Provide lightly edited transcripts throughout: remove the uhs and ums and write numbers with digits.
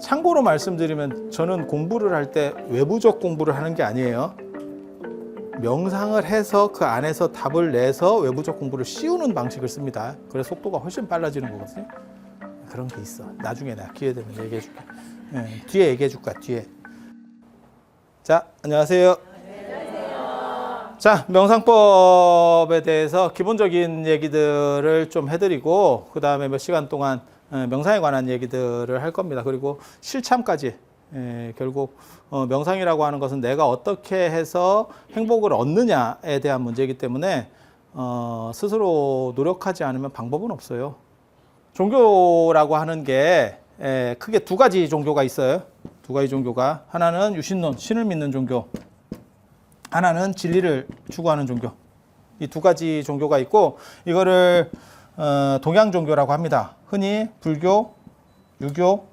참고로 말씀드리면 저는 공부를 할 때 외부적 공부를 하는 게 아니에요. 명상을 해서 그 안에서 답을 내서 외부적 공부를 씌우는 방식을 씁니다. 그래서 속도가 훨씬 빨라지는 거거든요. 그런 게 있어. 나중에 내가 기회 되면 얘기해 줄게. 뒤에 얘기해 줄까, 뒤에. 자, 안녕하세요. 자, 명상법에 대해서 기본적인 얘기들을 좀 해드리고 그 다음에 몇 시간 동안 명상에 관한 얘기들을 할 겁니다. 그리고 실참까지. 결국 명상이라고 하는 것은 내가 어떻게 해서 행복을 얻느냐에 대한 문제이기 때문에 스스로 노력하지 않으면 방법은 없어요. 종교라고 하는 게 크게 두 가지 종교가 있어요. 두 가지 종교가. 하나는 유신론, 신을 믿는 종교. 하나는 진리를 추구하는 종교. 이 두 가지 종교가 있고 이거를 동양 종교라고 합니다. 흔히 불교, 유교,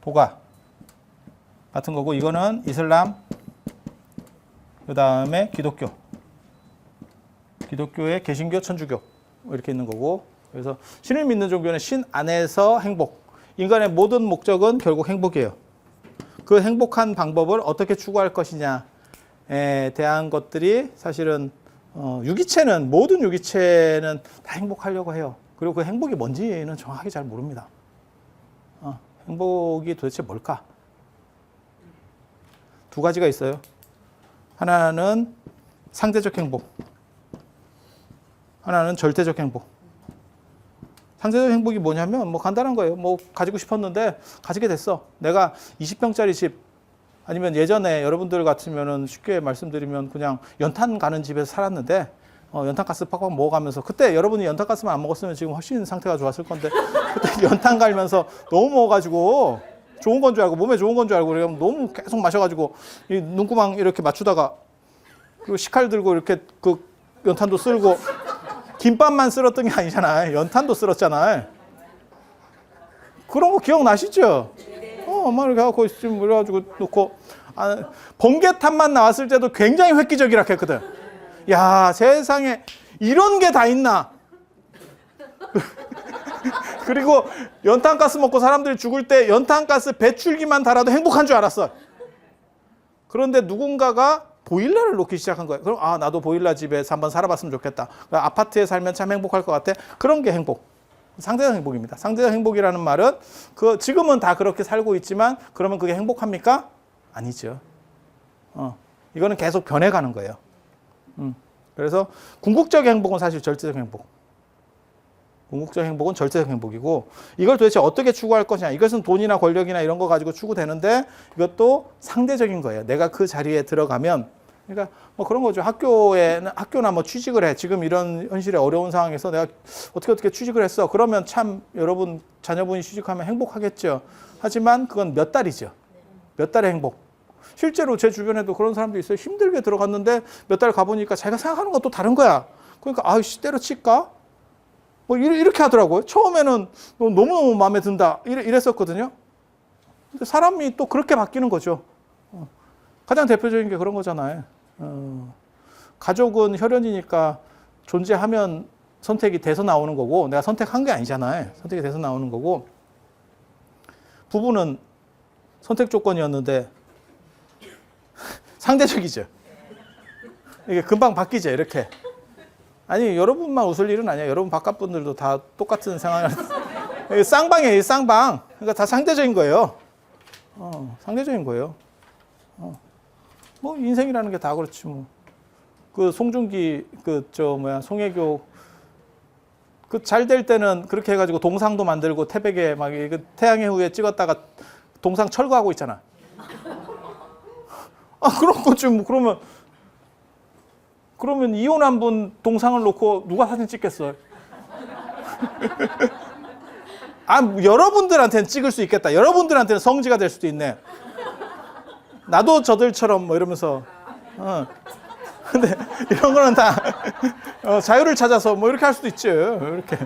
도가 같은 거고 이거는 이슬람, 그 다음에 기독교. 기독교의 개신교, 천주교 이렇게 있는 거고 그래서 신을 믿는 종교는 신 안에서 행복. 인간의 모든 목적은 결국 행복이에요. 그 행복한 방법을 어떻게 추구할 것이냐에 대한 것들이 사실은 유기체는 모든 유기체는 다 행복하려고 해요. 그리고 그 행복이 뭔지는 정확하게 잘 모릅니다. 행복이 도대체 뭘까? 두 가지가 있어요. 하나는 상대적 행복, 하나는 절대적 행복. 상대적 행복이 뭐냐면 뭐 간단한 거예요. 뭐 가지고 싶었는데 가지게 됐어. 내가 20평짜리 집 아니면 예전에 여러분들 같으면은 쉽게 말씀드리면 그냥 연탄 가는 집에서 살았는데 연탄가스 팍팍 먹어가면서 그때 여러분이 연탄가스만 안 먹었으면 지금 훨씬 상태가 좋았을 건데 그때 연탄 갈면서 너무 먹어가지고 좋은 건 줄 알고 몸에 좋은 건 줄 알고 그러면 너무 계속 마셔가지고 이 눈구멍 이렇게 맞추다가 그리고 식칼 들고 이렇게 그 연탄도 쓸고 김밥만 쓸었던 게 아니잖아요. 연탄도 쓸었잖아요. 그런 거 기억나시죠? 막 이렇게 해갖고 지금 그래가지고 놓고 번개탄만 나왔을 때도 굉장히 획기적이라 했거든. 야, 세상에 이런 게 다 있나? 그리고 연탄가스 먹고 사람들이 죽을 때 연탄가스 배출기만 달아도 행복한 줄 알았어. 그런데 누군가가 보일러를 놓기 시작한 거예요. 그럼 나도 보일러 집에서 한번 살아봤으면 좋겠다. 아파트에 살면 참 행복할 것 같아. 그런 게 행복. 상대적 행복입니다. 상대적 행복이라는 말은 지금은 다 그렇게 살고 있지만 그러면 그게 행복합니까? 아니죠. 이거는 계속 변해가는 거예요. 그래서 궁극적 행복은 사실 절대적 행복. 궁극적 행복은 절대적 행복이고 이걸 도대체 어떻게 추구할 것이냐. 이것은 돈이나 권력이나 이런 거 가지고 추구되는데 이것도 상대적인 거예요. 내가 그 자리에 들어가면 그러니까 뭐 그런 거죠. 학교나 뭐 취직을 해. 지금 이런 현실의 어려운 상황에서 내가 어떻게 취직을 했어. 그러면 참 여러분 자녀분이 취직하면 행복하겠죠. 하지만 그건 몇 달이죠. 몇 달의 행복. 실제로 제 주변에도 그런 사람도 있어요. 힘들게 들어갔는데 몇 달 가보니까 자기가 생각하는 건 또 다른 거야. 그러니까 때려칠까? 뭐 이렇게 하더라고요. 처음에는 너무너무 마음에 든다. 이랬었거든요. 근데 사람이 또 그렇게 바뀌는 거죠. 가장 대표적인 게 그런 거잖아요. 가족은 혈연이니까 존재하면 선택이 돼서 나오는 거고 내가 선택한 게 아니잖아요. 선택이 돼서 나오는 거고 부부는 선택 조건이었는데 상대적이죠. 이게 금방 바뀌죠. 이렇게. 아니 여러분만 웃을 일은 아니야. 여러분 바깥 분들도 다 똑같은 상황을 쌍방이에요. 쌍방. 그러니까 다 상대적인 거예요. 상대적인 거예요. 뭐 인생이라는 게 다 그렇지 뭐. 그 송중기 송혜교 잘 될 때는 그렇게 해가지고 동상도 만들고 태백에 막 태양의 후예 찍었다가 동상 철거하고 있잖아. 그런 거지 뭐. 그러면 이혼한 분 동상을 놓고 누가 사진 찍겠어요? 여러분들한테는 찍을 수 있겠다. 여러분들한테는 성지가 될 수도 있네. 나도 저들처럼 뭐 이러면서. 근데 이런 거는 다 자유를 찾아서 뭐 이렇게 할 수도 있죠. 이렇게.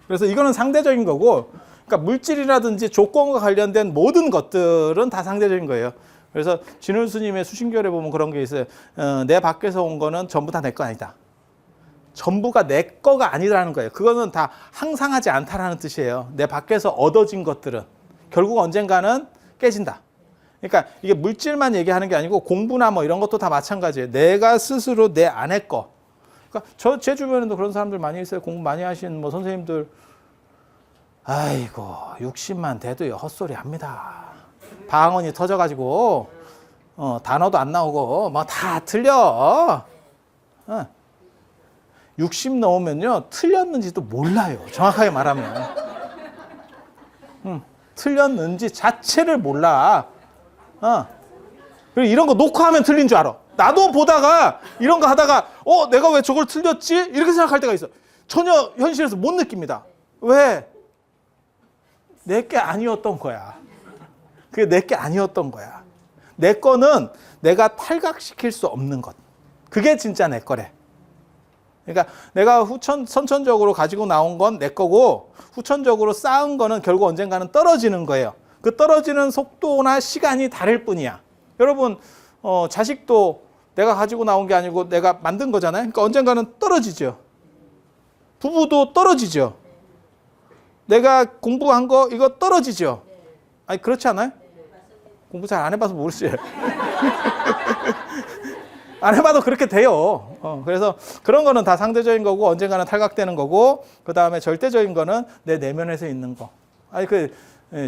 그래서 이거는 상대적인 거고, 그러니까 물질이라든지 조건과 관련된 모든 것들은 다 상대적인 거예요. 그래서 진울 스님의 수신결에 보면 그런 게 있어요. 내 밖에서 온 거는 전부 다 내 거 아니다. 전부가 내 거가 아니라는 거예요. 그거는 다 항상하지 않다라는 뜻이에요. 내 밖에서 얻어진 것들은 결국 언젠가는 깨진다. 그러니까 이게 물질만 얘기하는 게 아니고 공부나 뭐 이런 것도 다 마찬가지예요. 내가 스스로 내 안의 거. 그러니까 제 주변에도 그런 사람들 많이 있어요. 공부 많이 하신 뭐 선생님들. 아이고 60만 돼도요 헛소리 합니다. 방언이 터져가지고 단어도 안 나오고 뭐 다 틀려. 60 넘으면요 틀렸는지도 몰라요. 정확하게 말하면 틀렸는지 자체를 몰라. 그리고 이런 거 놓고 하면 틀린 줄 알아. 나도 보다가 이런 거 하다가 내가 왜 저걸 틀렸지? 이렇게 생각할 때가 있어. 전혀 현실에서 못 느낍니다. 왜? 내게 아니었던 거야. 그게 내게 아니었던 거야. 내 거는 내가 탈각시킬 수 없는 것. 그게 진짜 내 거래. 그러니까 내가 선천적으로 가지고 나온 건 내 거고 후천적으로 쌓은 거는 결국 언젠가는 떨어지는 거예요. 그 떨어지는 속도나 시간이 다를 뿐이야. 여러분 자식도 내가 가지고 나온 게 아니고 내가 만든 거잖아요. 그러니까 언젠가는 떨어지죠. 부부도 떨어지죠. 내가 공부한 거 이거 떨어지죠. 아니 그렇지 않아요? 공부 잘 안 해봐서 모르지. 안 해봐도 그렇게 돼요. 그래서 그런 거는 다 상대적인 거고 언젠가는 탈각되는 거고 그 다음에 절대적인 거는 내 내면에서 있는 거. 아니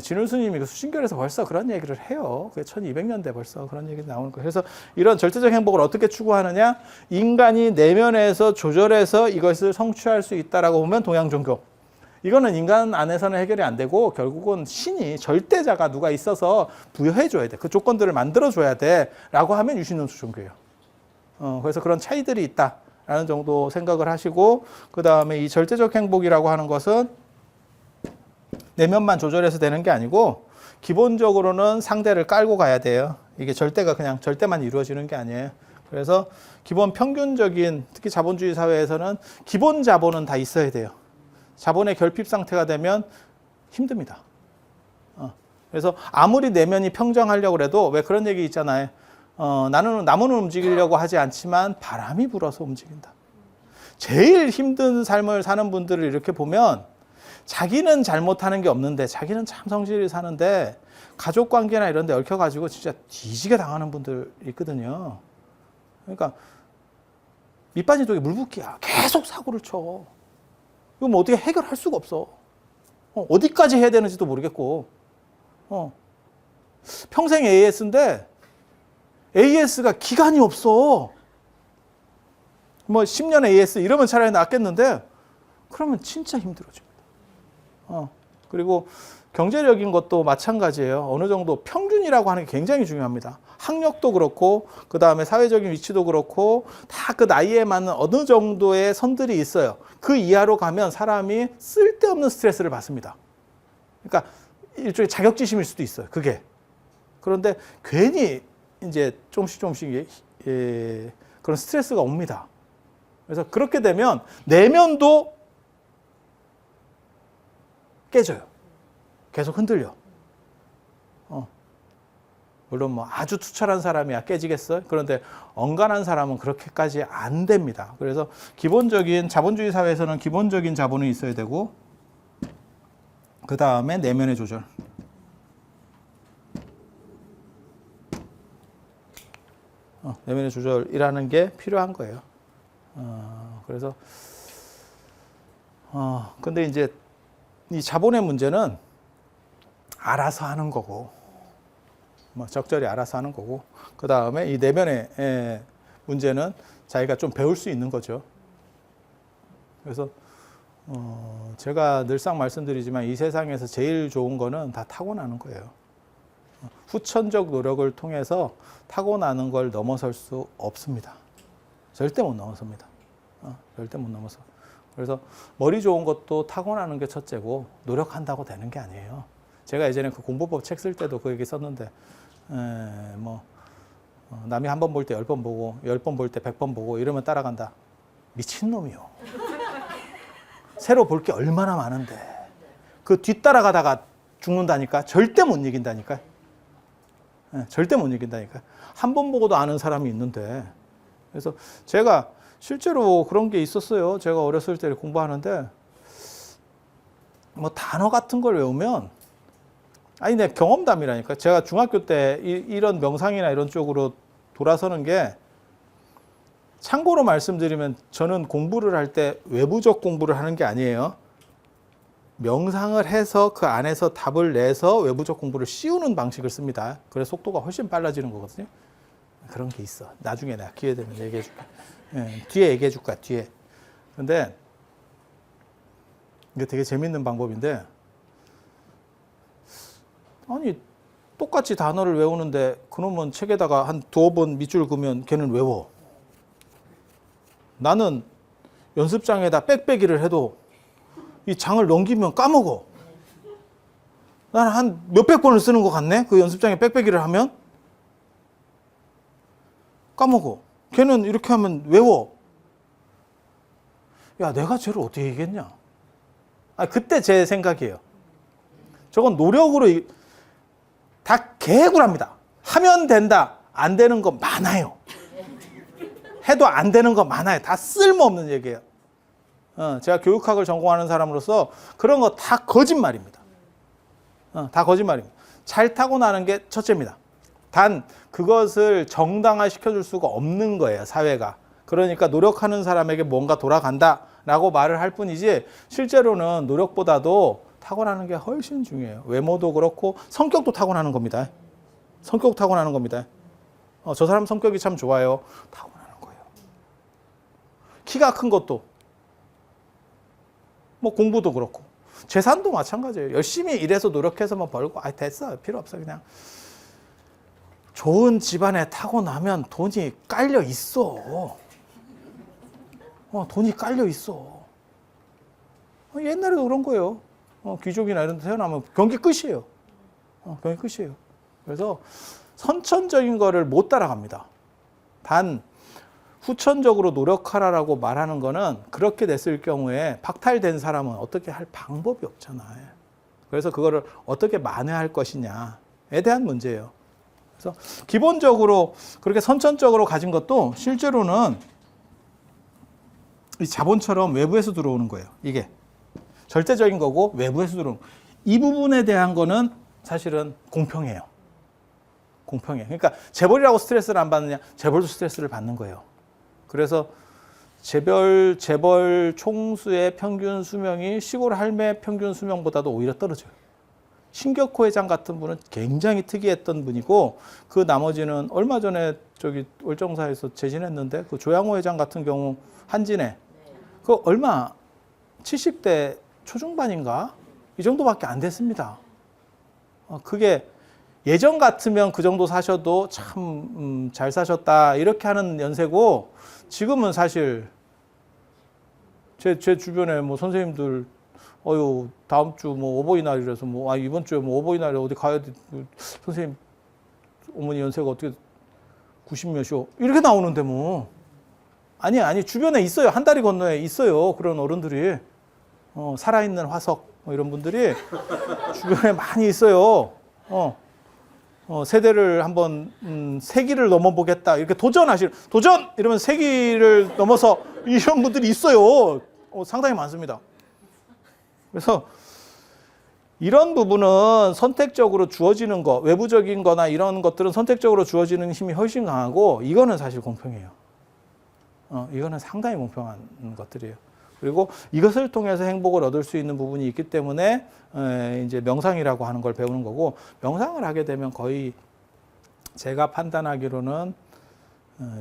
진울 스님이 수신결에서 벌써 그런 얘기를 해요. 그게 1200년대 벌써 그런 얘기 나오는 거예요. 그래서 이런 절대적 행복을 어떻게 추구하느냐? 인간이 내면에서 조절해서 이것을 성취할 수 있다라고 보면 동양 종교. 이거는 인간 안에서는 해결이 안 되고 결국은 신이 절대자가 누가 있어서 부여해 줘야 돼. 그 조건들을 만들어 줘야 돼라고 하면 유신론수 종교예요. 그래서 그런 차이들이 있다라는 정도 생각을 하시고 그 다음에 이 절대적 행복이라고 하는 것은 내면만 조절해서 되는 게 아니고 기본적으로는 상대를 깔고 가야 돼요. 이게 절대가 그냥 절대만 이루어지는 게 아니에요. 그래서 기본 평균적인 특히 자본주의 사회에서는 기본 자본은 다 있어야 돼요. 자본의 결핍 상태가 되면 힘듭니다. 그래서 아무리 내면이 평정하려고 해도 왜 그런 얘기 있잖아요. 나무는 움직이려고 하지 않지만 바람이 불어서 움직인다. 제일 힘든 삶을 사는 분들을 이렇게 보면 자기는 잘못하는 게 없는데 자기는 참 성실히 사는데 가족관계나 이런 데 얽혀가지고 진짜 뒤지게 당하는 분들 있거든요. 그러니까 밑바지 독에 물 붓기야. 계속 사고를 쳐. 이거 뭐 어떻게 해결할 수가 없어. 어디까지 해야 되는지도 모르겠고. 평생 AS인데 AS가 기간이 없어. 뭐 10년 AS 이러면 차라리 낫겠는데 그러면 진짜 힘들어집니다. 그리고 경제력인 것도 마찬가지예요. 어느 정도 평균이라고 하는 게 굉장히 중요합니다. 학력도 그렇고 그 다음에 사회적인 위치도 그렇고 다 그 나이에 맞는 어느 정도의 선들이 있어요. 그 이하로 가면 사람이 쓸데없는 스트레스를 받습니다. 그러니까 일종의 자격지심일 수도 있어요. 그게. 그런데 괜히 이제 조금씩 그런 스트레스가 옵니다. 그래서 그렇게 되면 내면도 깨져요. 계속 흔들려. 물론 뭐 아주 투철한 사람이야 깨지겠어요? 그런데 엉간한 사람은 그렇게까지 안 됩니다. 그래서 기본적인 자본주의 사회에서는 기본적인 자본이 있어야 되고 그 다음에 내면의 조절. 내면의 조절이라는 게 필요한 거예요. 그래서 근데 이제 이 자본의 문제는 알아서 하는 거고 뭐 적절히 알아서 하는 거고 그 다음에 이 내면의 문제는 자기가 좀 배울 수 있는 거죠. 그래서 제가 늘상 말씀드리지만 이 세상에서 제일 좋은 거는 다 타고나는 거예요. 후천적 노력을 통해서 타고나는 걸 넘어설 수 없습니다. 절대 못 넘어섭니다. 절대 못 넘어서. 그래서 머리 좋은 것도 타고나는 게 첫째고 노력한다고 되는 게 아니에요. 제가 예전에 그 공부법 책 쓸 때도 그 얘기 썼는데 남이 한 번 볼 때 10번 보고 10번 볼 때 100번 보고 이러면 따라간다. 미친놈이요. 새로 볼 게 얼마나 많은데 그 뒤따라가다가 죽는다니까. 절대 못 이긴다니까. 절대 못 이긴다니까. 한 번 보고도 아는 사람이 있는데 그래서 제가 실제로 그런 게 있었어요. 제가 어렸을 때 공부하는데 뭐 단어 같은 걸 외우면 아니 내 경험담이라니까. 제가 중학교 때 이런 명상이나 이런 쪽으로 돌아서는 게 참고로 말씀드리면 저는 공부를 할 때 외부적 공부를 하는 게 아니에요. 명상을 해서 그 안에서 답을 내서 외부적 공부를 씌우는 방식을 씁니다. 그래서 속도가 훨씬 빨라지는 거거든요. 그런 게 있어. 나중에 내가 기회 되면 얘기해 줄게. 예, 뒤에 얘기해 줄까, 뒤에. 근데 이게 되게 재밌는 방법인데 아니 똑같이 단어를 외우는데 그놈은 책에다가 한 두어 번 밑줄 그으면 걔는 외워. 나는 연습장에다 빽빽이를 해도 이 장을 넘기면 까먹어. 나는 한 몇백 번을 쓰는 것 같네. 그 연습장에 빽빽이를 하면 까먹어. 걔는 이렇게 하면 외워. 야, 내가 쟤를 어떻게 이겼냐? 아, 그때 제 생각이에요. 저건 노력으로 다 개구랍니다. 하면 된다. 안 되는 거 많아요. 해도 안 되는 거 많아요. 다 쓸모없는 얘기예요. 제가 교육학을 전공하는 사람으로서 그런 거 다 거짓말입니다. 다 거짓말입니다. 잘 타고나는 게 첫째입니다. 단 그것을 정당화 시켜줄 수가 없는 거예요, 사회가. 그러니까 노력하는 사람에게 뭔가 돌아간다라고 말을 할 뿐이지 실제로는 노력보다도 타고나는 게 훨씬 중요해요. 외모도 그렇고 성격도 타고나는 겁니다. 성격 타고나는 겁니다. 저 사람 성격이 참 좋아요. 타고나는 거예요. 키가 큰 것도 뭐 공부도 그렇고 재산도 마찬가지예요. 열심히 일해서 노력해서 뭐 벌고 됐어. 필요 없어. 그냥 좋은 집안에 타고나면 돈이 깔려 있어. 돈이 깔려 있어. 옛날에도 그런 거예요. 귀족이나 이런 데 태어나면 경기 끝이에요. 경기 끝이에요. 그래서 선천적인 거를 못 따라갑니다. 단 후천적으로 노력하라라고 말하는 거는 그렇게 됐을 경우에 박탈된 사람은 어떻게 할 방법이 없잖아요. 그래서 그거를 어떻게 만회할 것이냐에 대한 문제예요. 그래서 기본적으로 그렇게 선천적으로 가진 것도 실제로는 이 자본처럼 외부에서 들어오는 거예요. 이게 절대적인 거고 외부에서 들어오는 거예요. 이 부분에 대한 거는 사실은 공평해요. 공평해요. 그러니까 재벌이라고 스트레스를 안 받느냐? 재벌도 스트레스를 받는 거예요. 그래서 재벌 총수의 평균 수명이 시골 할매 평균 수명보다도 오히려 떨어져요. 신격호 회장 같은 분은 굉장히 특이했던 분이고 그 나머지는 얼마 전에 저기 월정사에서 재진했는데 그 조양호 회장 같은 경우 한진해 그 얼마 70대 초중반인가 이 정도밖에 안 됐습니다. 그게 예전 같으면 그 정도 사셔도 참 잘 사셨다 이렇게 하는 연세고 지금은 사실 제 주변에 뭐 선생님들 다음 주 뭐 어버이날이라서 뭐 이번 주에 뭐 어버이날에 어디 가야 돼 선생님 어머니 연세가 어떻게 90몇이요 이렇게 나오는데 뭐 아니 주변에 있어요. 한 다리 건너에 있어요. 그런 어른들이 살아있는 화석 뭐 이런 분들이 주변에 많이 있어요. 세대를 한번 세기를 넘어보겠다 이렇게 도전 이러면 세기를 넘어서 이런 분들이 있어요. 상당히 많습니다. 그래서 이런 부분은 선택적으로 주어지는 거 외부적인 거나 이런 것들은 선택적으로 주어지는 힘이 훨씬 강하고 이거는 사실 공평해요. 이거는 상당히 공평한 것들이에요. 그리고 이것을 통해서 행복을 얻을 수 있는 부분이 있기 때문에 이제 명상이라고 하는 걸 배우는 거고 명상을 하게 되면 거의 제가 판단하기로는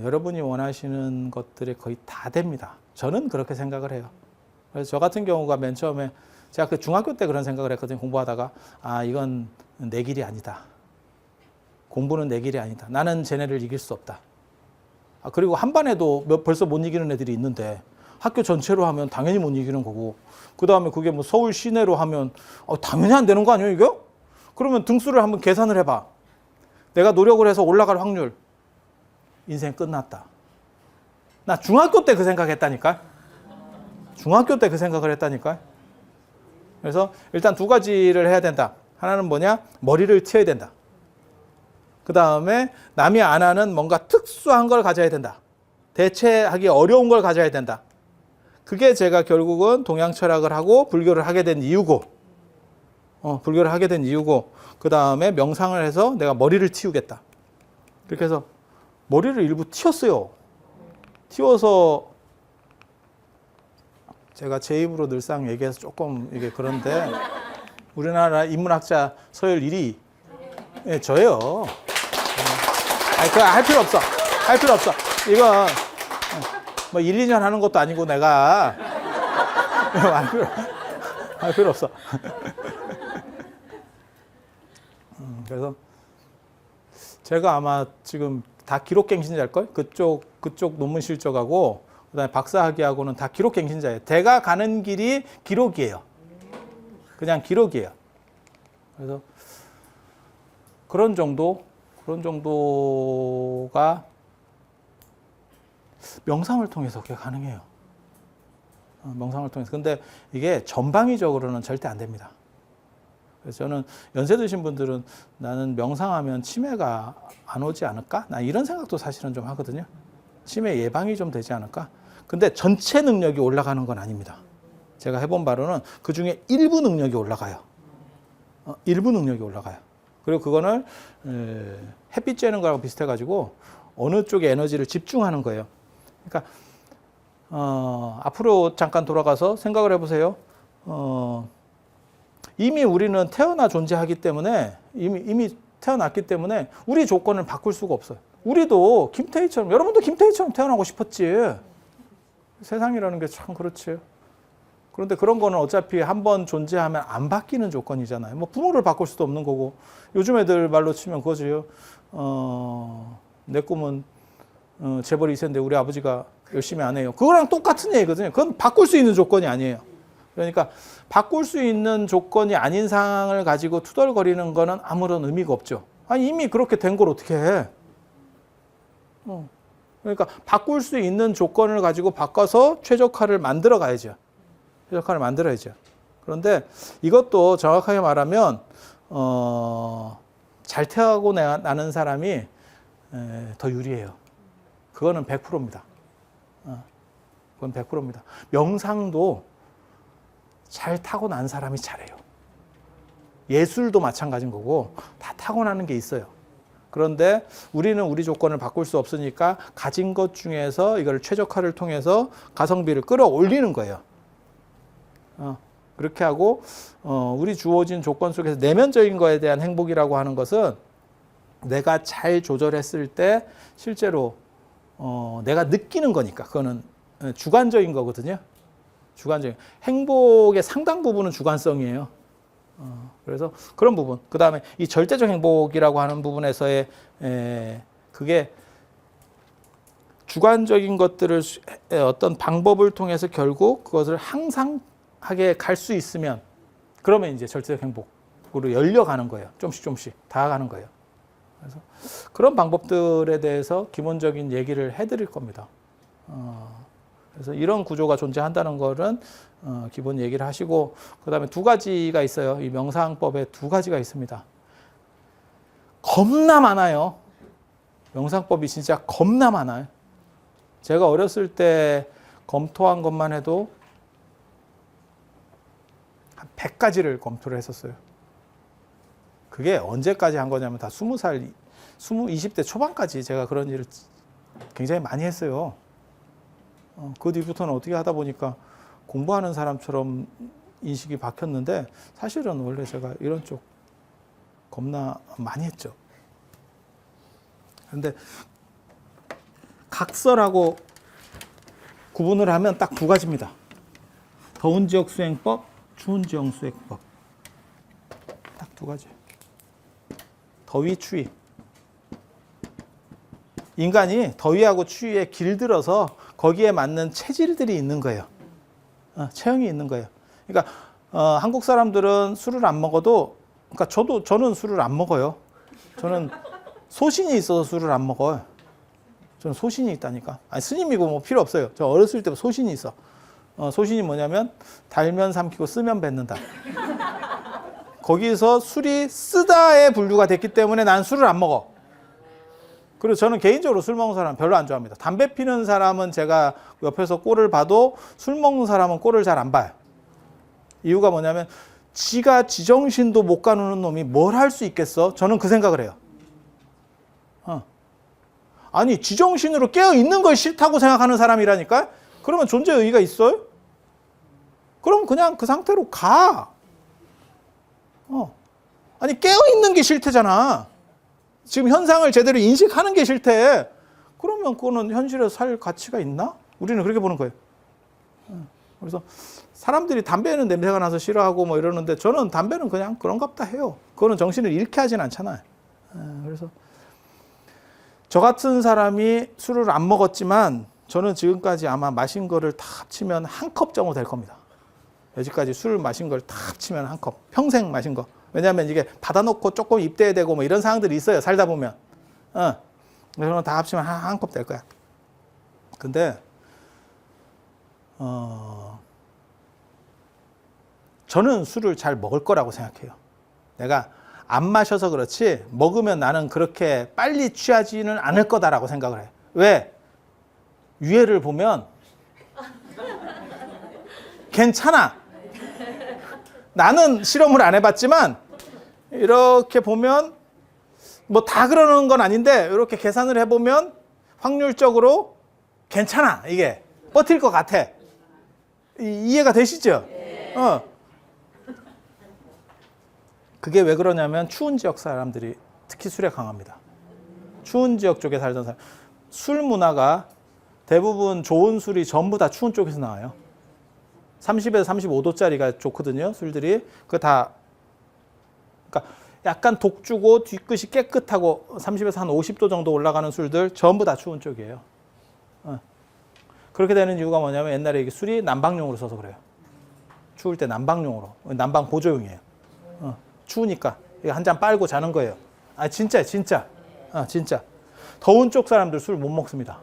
여러분이 원하시는 것들이 거의 다 됩니다. 저는 그렇게 생각을 해요. 그래서 저 같은 경우가 맨 처음에 제가 그 중학교 때 그런 생각을 했거든요. 공부하다가 이건 내 길이 아니다. 공부는 내 길이 아니다. 나는 쟤네를 이길 수 없다. 그리고 한 반에도 벌써 못 이기는 애들이 있는데 학교 전체로 하면 당연히 못 이기는 거고 그 다음에 그게 뭐 서울 시내로 하면 당연히 안 되는 거 아니에요 이거? 그러면 등수를 한번 계산을 해봐. 내가 노력을 해서 올라갈 확률 인생 끝났다. 나 중학교 때 그 생각했다니까. 중학교 때 그 생각을 했다니까. 그래서 일단 두 가지를 해야 된다. 하나는 뭐냐? 머리를 트여야 된다. 그 다음에 남이 안 하는 뭔가 특수한 걸 가져야 된다. 대체하기 어려운 걸 가져야 된다. 그게 제가 결국은 동양 철학을 하고 불교를 하게 된 이유고, 불교를 하게 된 이유고, 그 다음에 명상을 해서 내가 머리를 틔우겠다. 그렇게 해서 머리를 일부 틔웠어요. 틔워서 제가 제 입으로 늘상 얘기해서 조금 이게 그런데 우리나라 인문학자 서열 1위 저예요. 아니, 그거 할 필요 없어. 할 필요 없어. 이거 뭐 1, 2년 하는 것도 아니고 내가 할 필요 없어. 그래서 제가 아마 지금 다 기록갱신자일걸? 그쪽 논문 실적하고 그다음에 박사학위하고는 다 기록갱신자예요. 제가 가는 길이 기록이에요. 그냥 기록이에요. 그래서 그런 정도가 명상을 통해서 그게 가능해요. 명상을 통해서. 근데 이게 전방위적으로는 절대 안 됩니다. 그래서 저는 연세 드신 분들은 나는 명상하면 치매가 안 오지 않을까? 나 이런 생각도 사실은 좀 하거든요. 치매 예방이 좀 되지 않을까? 근데 전체 능력이 올라가는 건 아닙니다. 제가 해본 바로는 그 중에 일부 능력이 올라가요. 일부 능력이 올라가요. 그리고 그거는 햇빛 쬐는 거하고 비슷해가지고 어느 쪽에 에너지를 집중하는 거예요. 그러니까 앞으로 잠깐 돌아가서 생각을 해보세요. 이미 우리는 태어나 존재하기 때문에 이미 태어났기 때문에 우리 조건을 바꿀 수가 없어요. 우리도 김태희처럼, 여러분도 김태희처럼 태어나고 싶었지. 세상이라는 게 참 그렇지. 그런데 그런 거는 어차피 한번 존재하면 안 바뀌는 조건이잖아요. 뭐 부모를 바꿀 수도 없는 거고, 요즘 애들 말로 치면 그거지요. 내 꿈은 재벌이 2세인데 우리 아버지가 열심히 안 해요. 그거랑 똑같은 얘기거든요. 그건 바꿀 수 있는 조건이 아니에요. 그러니까 바꿀 수 있는 조건이 아닌 상황을 가지고 투덜거리는 거는 아무런 의미가 없죠. 아니, 이미 그렇게 된 걸 어떻게 해? 그러니까 바꿀 수 있는 조건을 가지고 바꿔서 최적화를 만들어 가야죠. 최적화를 만들어야죠. 그런데 이것도 정확하게 말하면 잘 태어나고 나는 사람이 더 유리해요. 그거는 100%입니다. 그건 100%입니다. 명상도 잘 타고난 사람이 잘해요. 예술도 마찬가지인 거고 다 타고나는 게 있어요. 그런데 우리는 우리 조건을 바꿀 수 없으니까 가진 것 중에서 이걸 최적화를 통해서 가성비를 끌어올리는 거예요. 그렇게 하고 우리 주어진 조건 속에서 내면적인 거에 대한 행복이라고 하는 것은 내가 잘 조절했을 때 실제로 내가 느끼는 거니까 그거는 주관적인 거거든요. 주관적인 행복의 상당 부분은 주관성이에요. 그래서 그런 부분. 그 다음에 이 절대적 행복이라고 하는 부분에서의 그게 주관적인 것들을 어떤 방법을 통해서 결국 그것을 항상하게 갈 수 있으면 그러면 이제 절대적 행복으로 열려가는 거예요. 조금씩 다가가는 거예요. 그래서 그런 방법들에 대해서 기본적인 얘기를 해드릴 겁니다. 그래서 이런 구조가 존재한다는 거는 기본 얘기를 하시고, 그 다음에 두 가지가 있어요. 이 명상법에 두 가지가 있습니다. 겁나 많아요. 명상법이 진짜 겁나 많아요. 제가 어렸을 때 검토한 것만 해도 한 100가지를 검토를 했었어요. 그게 언제까지 한 거냐면 다 20살, 20대 초반까지 제가 그런 일을 굉장히 많이 했어요. 그 뒤부터는 어떻게 하다 보니까 공부하는 사람처럼 인식이 바뀌었는데 사실은 원래 제가 이런 쪽 겁나 많이 했죠. 그런데 각설하고 구분을 하면 딱 두 가지입니다. 더운 지역 수행법, 추운 지역 수행법. 딱 두 가지. 더위, 추위. 인간이 더위하고 추위에 길들어서 거기에 맞는 체질들이 있는 거예요. 체형이 있는 거예요. 그러니까 한국 사람들은 술을 안 먹어도, 그러니까 저는 술을 안 먹어요. 저는 소신이 있어서 술을 안 먹어요. 저는 소신이 있다니까. 아니, 스님이고 뭐 필요 없어요. 저 어렸을 때부터 소신이 있어. 소신이 뭐냐면 달면 삼키고 쓰면 뱉는다. 거기서 술이 쓰다의 분류가 됐기 때문에 난 술을 안 먹어. 그리고 저는 개인적으로 술 먹는 사람 별로 안 좋아합니다. 담배 피는 사람은 제가 옆에서 꼴을 봐도 술 먹는 사람은 꼴을 잘 안 봐요. 이유가 뭐냐면 지가 지정신도 못 가누는 놈이 뭘 할 수 있겠어? 저는 그 생각을 해요. 아니 지정신으로 깨어있는 걸 싫다고 생각하는 사람이라니까? 그러면 존재 의의가 있어요? 그럼 그냥 그 상태로 가. 아니 깨어있는 게 싫대잖아. 지금 현상을 제대로 인식하는 게 싫대. 그러면 그거는 현실에서 살 가치가 있나? 우리는 그렇게 보는 거예요. 그래서 사람들이 담배는 냄새가 나서 싫어하고 뭐 이러는데 저는 담배는 그냥 그런갑다 해요. 그거는 정신을 잃게 하진 않잖아요. 그래서 저 같은 사람이 술을 안 먹었지만 저는 지금까지 아마 마신 거를 다 합치면 한 컵 정도 될 겁니다. 여지까지 술 마신 걸 다 합치면 한 컵. 평생 마신 거. 왜냐하면 이게 받아놓고 조금 입대야 되고 뭐 이런 상황들이 있어요. 살다 보면. 그러면 다 합치면 한 컵 될 거야. 근데 저는 술을 잘 먹을 거라고 생각해요. 내가 안 마셔서 그렇지 먹으면 나는 그렇게 빨리 취하지는 않을 거다라고 생각을 해요. 왜? 유해를 보면 괜찮아. 나는 실험을 안 해봤지만 이렇게 보면 뭐 다 그러는 건 아닌데 이렇게 계산을 해보면 확률적으로 괜찮아. 이게 버틸 것 같아. 이해가 되시죠? 그게 왜 그러냐면 추운 지역 사람들이 특히 술에 강합니다. 추운 지역 쪽에 살던 사람. 술 문화가 대부분 좋은 술이 전부 다 추운 쪽에서 나와요. 30에서 35도짜리가 좋거든요. 술들이. 그거 다 그러니까 약간 독주고 뒤끝이 깨끗하고 30에서 한 50도 정도 올라가는 술들 전부 다 추운 쪽이에요. 그렇게 되는 이유가 뭐냐면 옛날에 이게 술이 난방용으로 써서 그래요. 추울 때 난방용으로. 난방 보조용이에요. 추우니까 한 잔 빨고 자는 거예요. 아 진짜. 진짜. 더운 쪽 사람들 술 못 먹습니다.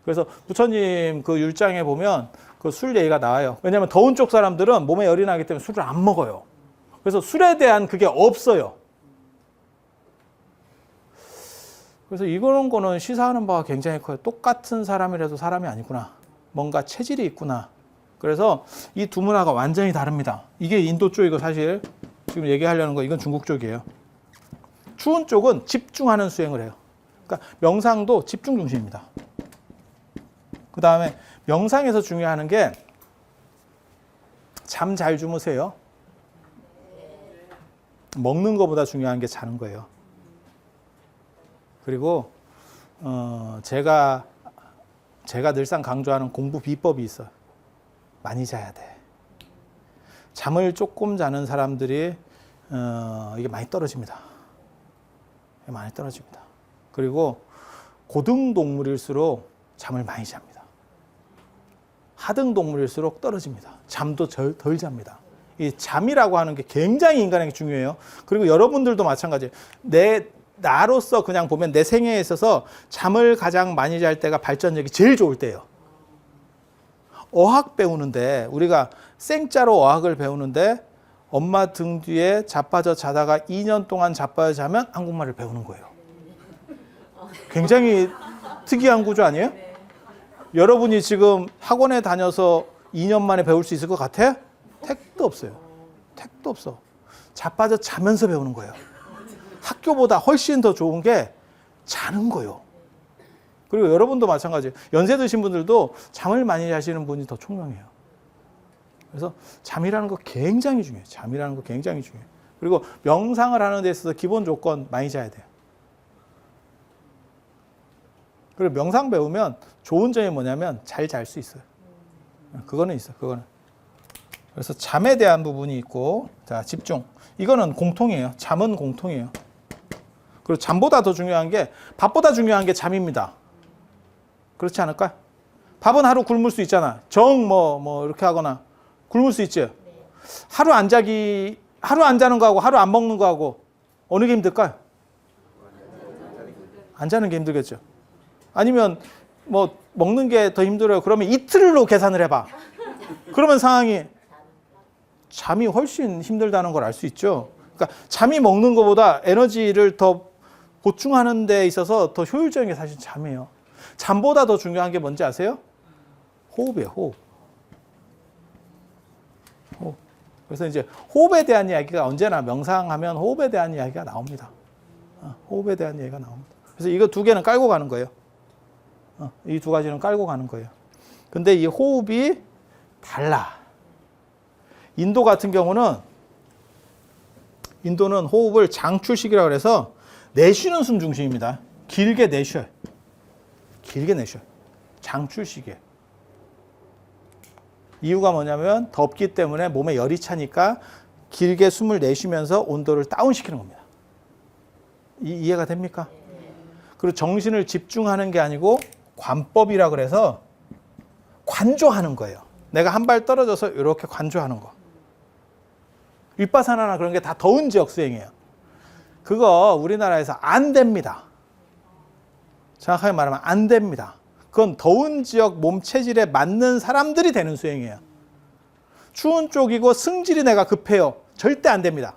그래서 부처님 그 율장에 보면 그 술 얘기가 나와요. 왜냐하면 더운 쪽 사람들은 몸에 열이 나기 때문에 술을 안 먹어요. 그래서 술에 대한 그게 없어요. 그래서 이런 거는 시사하는 바가 굉장히 커요. 똑같은 사람이라도 사람이 아니구나. 뭔가 체질이 있구나. 그래서 이 두 문화가 완전히 다릅니다. 이게 인도 쪽이고 사실 지금 얘기하려는 거 이건 중국 쪽이에요. 추운 쪽은 집중하는 수행을 해요. 그러니까 명상도 집중 중심입니다. 그 다음에 명상에서 중요한 게 잠 잘 주무세요. 먹는 것보다 중요한 게 자는 거예요. 그리고 제가 늘상 강조하는 공부 비법이 있어요. 많이 자야 돼. 잠을 조금 자는 사람들이 이게 많이 떨어집니다. 많이 떨어집니다. 그리고 고등동물일수록 잠을 많이 잡니다. 하등동물일수록 떨어집니다. 잠도 덜 잡니다. 이 잠이라고 하는 게 굉장히 인간에게 중요해요. 그리고 여러분들도 마찬가지예요. 나로서 그냥 보면 내 생애에 있어서 잠을 가장 많이 잘 때가 발전력이 제일 좋을 때예요. 어학 배우는데 우리가 생자로 어학을 배우는데 엄마 등 뒤에 자빠져 자다가 2년 동안 자빠져 자면 한국말을 배우는 거예요. 굉장히 특이한 구조 아니에요? 여러분이 지금 학원에 다녀서 2년 만에 배울 수 있을 것 같아? 택도 없어요. 택도 없어. 자빠져 자면서 배우는 거예요. 학교보다 훨씬 더 좋은 게 자는 거예요. 그리고 여러분도 마찬가지예요. 연세 드신 분들도 잠을 많이 자시는 분이 더 총명해요. 그래서 잠이라는 거 굉장히 중요해요. 잠이라는 거 굉장히 중요해요. 그리고 명상을 하는 데 있어서 기본 조건 많이 자야 돼요. 그리고 명상 배우면 좋은 점이 뭐냐면 잘 잘 수 있어요. 그거는 있어요. 그거는. 그래서 잠에 대한 부분이 있고, 자, 집중. 이거는 공통이에요. 잠은 공통이에요. 그리고 잠보다 더 중요한 게, 밥보다 중요한 게 잠입니다. 그렇지 않을까? 밥은 하루 굶을 수 있잖아. 이렇게 하거나 굶을 수 있지. 하루 안 자는 거하고 하루 안 먹는 거하고 어느 게 힘들까요? 안 자는 게 힘들겠죠. 아니면 뭐 먹는 게 더 힘들어요. 그러면 이틀로 계산을 해봐. 그러면 상황이 잠이 훨씬 힘들다는 걸 알 수 있죠. 그러니까 잠이 먹는 것보다 에너지를 더 보충하는 데 있어서 더 효율적인 게 사실 잠이에요. 잠보다 더 중요한 게 뭔지 아세요? 호흡이에요, 호흡. 호흡. 그래서 이제 호흡에 대한 이야기가 언제나 명상하면 호흡에 대한 이야기가 나옵니다. 호흡에 대한 이야기가 나옵니다. 그래서 이거 두 개는 깔고 가는 거예요. 이 두 가지는 깔고 가는 거예요. 근데 이 호흡이 달라. 인도 같은 경우는 인도는 호흡을 장출식이라고 해서 내쉬는 숨 중심입니다. 길게 내쉬어요. 길게 내쉬어요. 장출식이에요. 이유가 뭐냐면 덥기 때문에 몸에 열이 차니까 길게 숨을 내쉬면서 온도를 다운시키는 겁니다. 이해가 됩니까? 그리고 정신을 집중하는 게 아니고 관법이라 그래서 관조하는 거예요. 내가 한 발 떨어져서 이렇게 관조하는 거. 윗바사나나 그런 게 다 더운 지역 수행이에요. 그거 우리나라에서 안 됩니다. 정확하게 말하면 안 됩니다. 그건 더운 지역 몸 체질에 맞는 사람들이 되는 수행이에요. 추운 쪽이고 승질이 내가 급해요. 절대 안 됩니다.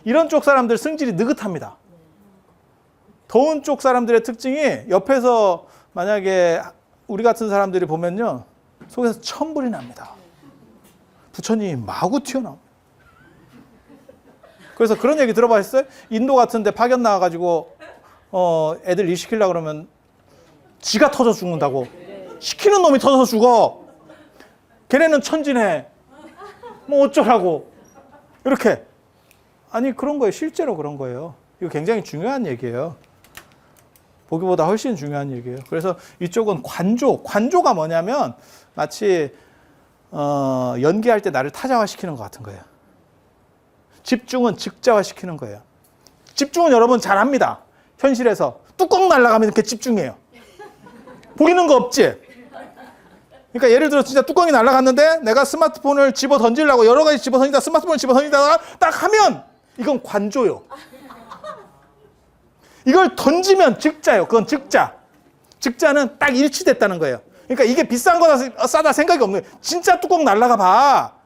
이런 쪽 사람들 승질이 느긋합니다. 더운 쪽 사람들의 특징이 옆에서 만약에 우리 같은 사람들이 보면요. 속에서 천불이 납니다. 부처님이 마구 튀어나옵니다. 그래서 그런 얘기 들어봤어요? 인도 같은 데 파견 나와가지고 애들 일 시키려고 그러면 지가 터져 죽는다고. 시키는 놈이 터져서 죽어. 걔네는 천진해. 뭐 어쩌라고. 이렇게. 아니 그런 거예요. 실제로 그런 거예요. 이거 굉장히 중요한 얘기예요. 보기보다 훨씬 중요한 얘기예요. 그래서 이쪽은 관조. 관조가 뭐냐면 마치 연기할 때 나를 타자화시키는 것 같은 거예요. 집중은 즉자화시키는 거예요. 집중은 여러분 잘합니다. 현실에서 뚜껑 날아가면 이렇게 집중해요. 보이는 거 없지? 그러니까 예를 들어 진짜 뚜껑이 날아갔는데 내가 스마트폰을 집어 던지려고 여러 가지 집어 던지다 스마트폰을 집어 던지다가 딱 하면 이건 관조요. 이걸 던지면 즉자요. 그건 즉자. 즉자는 딱 일치됐다는 거예요. 그러니까 이게 비싼 거다 싸다 생각이 없는 거예요. 진짜 뚜껑 날아가 봐.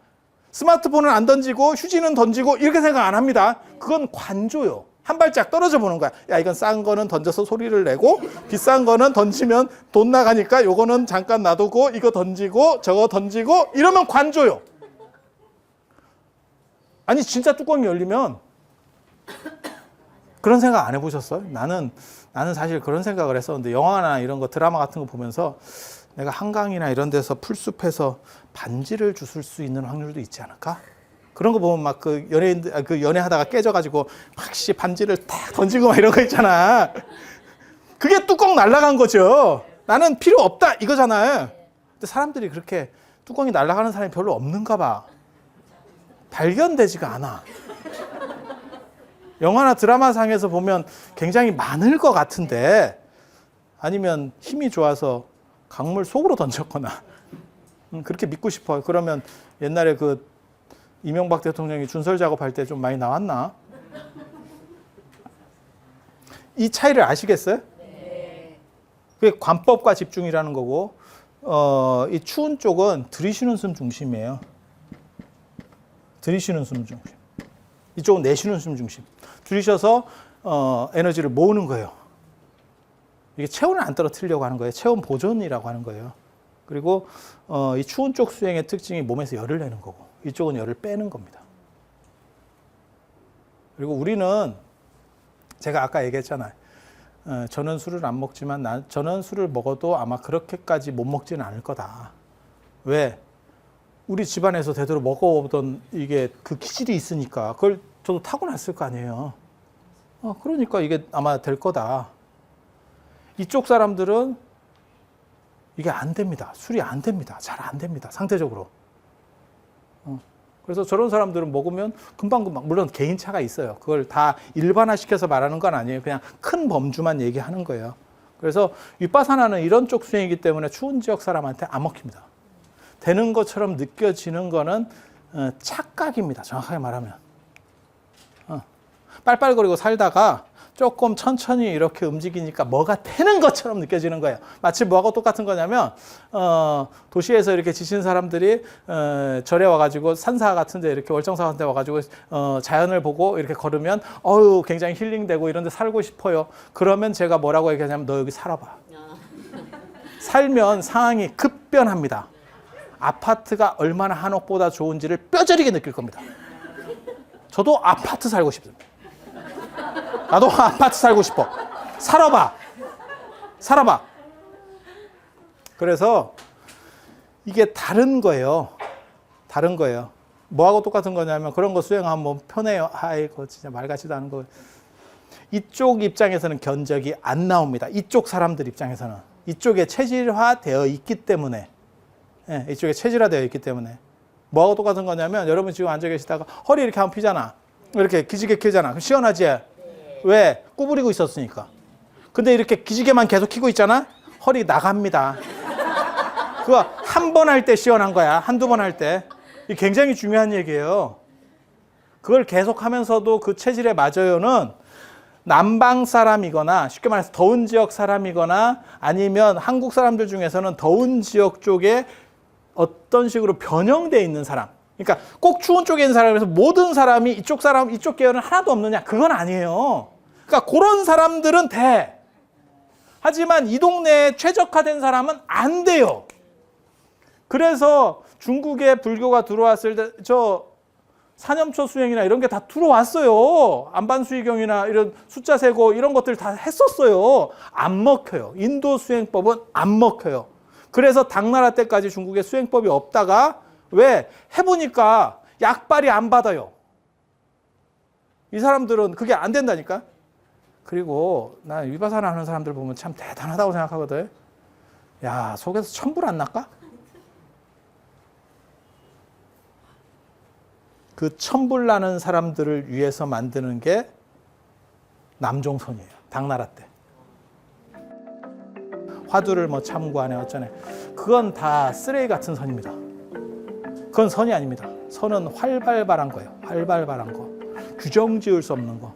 스마트폰은 안 던지고 휴지는 던지고 이렇게 생각 안 합니다. 그건 관조요. 한 발짝 떨어져 보는 거야. 야, 이건 싼 거는 던져서 소리를 내고 비싼 거는 던지면 돈 나가니까 요거는 잠깐 놔두고 이거 던지고 저거 던지고 이러면 관조요. 아니 진짜 뚜껑이 열리면 그런 생각 안 해보셨어요? 나는 사실 그런 생각을 했었는데 영화나 이런 거 드라마 같은 거 보면서 내가 한강이나 이런 데서 풀숲에서 반지를 주술 수 있는 확률도 있지 않을까? 그런 거 보면 막 그 연예인들 그 연애하다가 깨져가지고 막 반지를 탁 던지고 막 이런 거 있잖아. 그게 뚜껑 날아간 거죠. 나는 필요 없다 이거잖아요. 근데 사람들이 그렇게 뚜껑이 날아가는 사람이 별로 없는가 봐. 발견되지가 않아. 영화나 드라마 상에서 보면 굉장히 많을 것 같은데 아니면 힘이 좋아서 강물 속으로 던졌거나 그렇게 믿고 싶어요. 그러면 옛날에 그 이명박 대통령이 준설 작업할 때 좀 많이 나왔나? 이 차이를 아시겠어요? 네. 그게 관법과 집중이라는 거고 이 추운 쪽은 들이쉬는 숨 중심이에요. 들이쉬는 숨 중심. 이쪽은 내쉬는 숨 중심. 들이쉬어서 에너지를 모으는 거예요. 이게 체온을 안 떨어뜨리려고 하는 거예요. 체온 보존이라고 하는 거예요. 그리고 이 추운 쪽 수행의 특징이 몸에서 열을 내는 거고 이쪽은 열을 빼는 겁니다. 그리고 우리는 제가 아까 얘기했잖아요. 저는 술을 안 먹지만 저는 술을 먹어도 아마 그렇게까지 못 먹지는 않을 거다. 왜? 우리 집안에서 대대로 먹어오던 이게 그 기질이 있으니까 그걸 저도 타고났을 거 아니에요. 그러니까 이게 아마 될 거다. 이쪽 사람들은 이게 안 됩니다. 술이 안 됩니다. 잘 안 됩니다. 상대적으로. 그래서 저런 사람들은 먹으면 금방금방 물론 개인차가 있어요. 그걸 다 일반화시켜서 말하는 건 아니에요. 그냥 큰 범주만 얘기하는 거예요. 그래서 윗바사나는 이런 쪽 수행이기 때문에 추운 지역 사람한테 안 먹힙니다. 되는 것처럼 느껴지는 거는 착각입니다. 정확하게 말하면. 빨빨거리고 살다가 조금 천천히 이렇게 움직이니까 뭐가 태는 것처럼 느껴지는 거예요. 마치 뭐하고 똑같은 거냐면 도시에서 이렇게 지친 사람들이 절에 와가지고 산사 같은 데 이렇게 월정사 같은 데 와가지고 자연을 보고 이렇게 걸으면 굉장히 힐링되고 이런 데 살고 싶어요. 그러면 제가 뭐라고 얘기하냐면 너 여기 살아봐. 살면 상황이 급변합니다. 아파트가 얼마나 한옥보다 좋은지를 뼈저리게 느낄 겁니다. 저도 아파트 살고 싶습니다. 나도 아파트 살고 싶어. 살아봐. 그래서 이게 다른 거예요. 뭐하고 똑같은 거냐면 그런 거 수행하면 편해요. 아이고 진짜 말 같지도 않은 거. 이쪽 입장에서는 견적이 안 나옵니다. 이쪽 사람들 입장에서는. 이쪽에 체질화되어 있기 때문에. 예, 이쪽에 체질화되어 있기 때문에. 뭐하고 똑같은 거냐면 여러분 지금 앉아 계시다가 허리 이렇게 한번 피잖아. 이렇게 기지개 켜잖아. 그럼 시원하지? 왜? 구부리고 있었으니까. 근데 이렇게 기지개만 계속 켜고 있잖아? 허리 나갑니다. 그거 한 번 할 때 시원한 거야. 한두 번 할 때. 이게 굉장히 중요한 얘기예요. 그걸 계속 하면서도 그 체질에 맞아요는 남방 사람이거나 쉽게 말해서 더운 지역 사람이거나 아니면 한국 사람들 중에서는 더운 지역 쪽에 어떤 식으로 변형되어 있는 사람. 그러니까 꼭 추운 쪽에 있는 사람에서 모든 사람이 이쪽 계열은 하나도 없느냐? 그건 아니에요. 그러니까 그런 사람들은 돼. 하지만 이 동네에 최적화된 사람은 안 돼요. 그래서 중국에 불교가 들어왔을 때 저 사념초 수행이나 이런 게 다 들어왔어요. 안반수의경이나 이런 숫자 세고 이런 것들 다 했었어요. 안 먹혀요. 인도 수행법은 안 먹혀요. 그래서 당나라 때까지 중국에 수행법이 없다가 왜? 해보니까 약발이 안 받아요. 이 사람들은 그게 안 된다니까. 그리고 나 위바사나 하는 사람들 보면 참 대단하다고 생각하거든. 야, 속에서 천불 안 날까? 그 천불 나는 사람들을 위해서 만드는 게 남종선이에요. 당나라 때. 화두를 뭐 참고하네 어쩌네. 그건 다 쓰레기 같은 선입니다. 그건 선이 아닙니다. 선은 활발발한 거예요. 활발발한 거. 규정 지을 수 없는 거.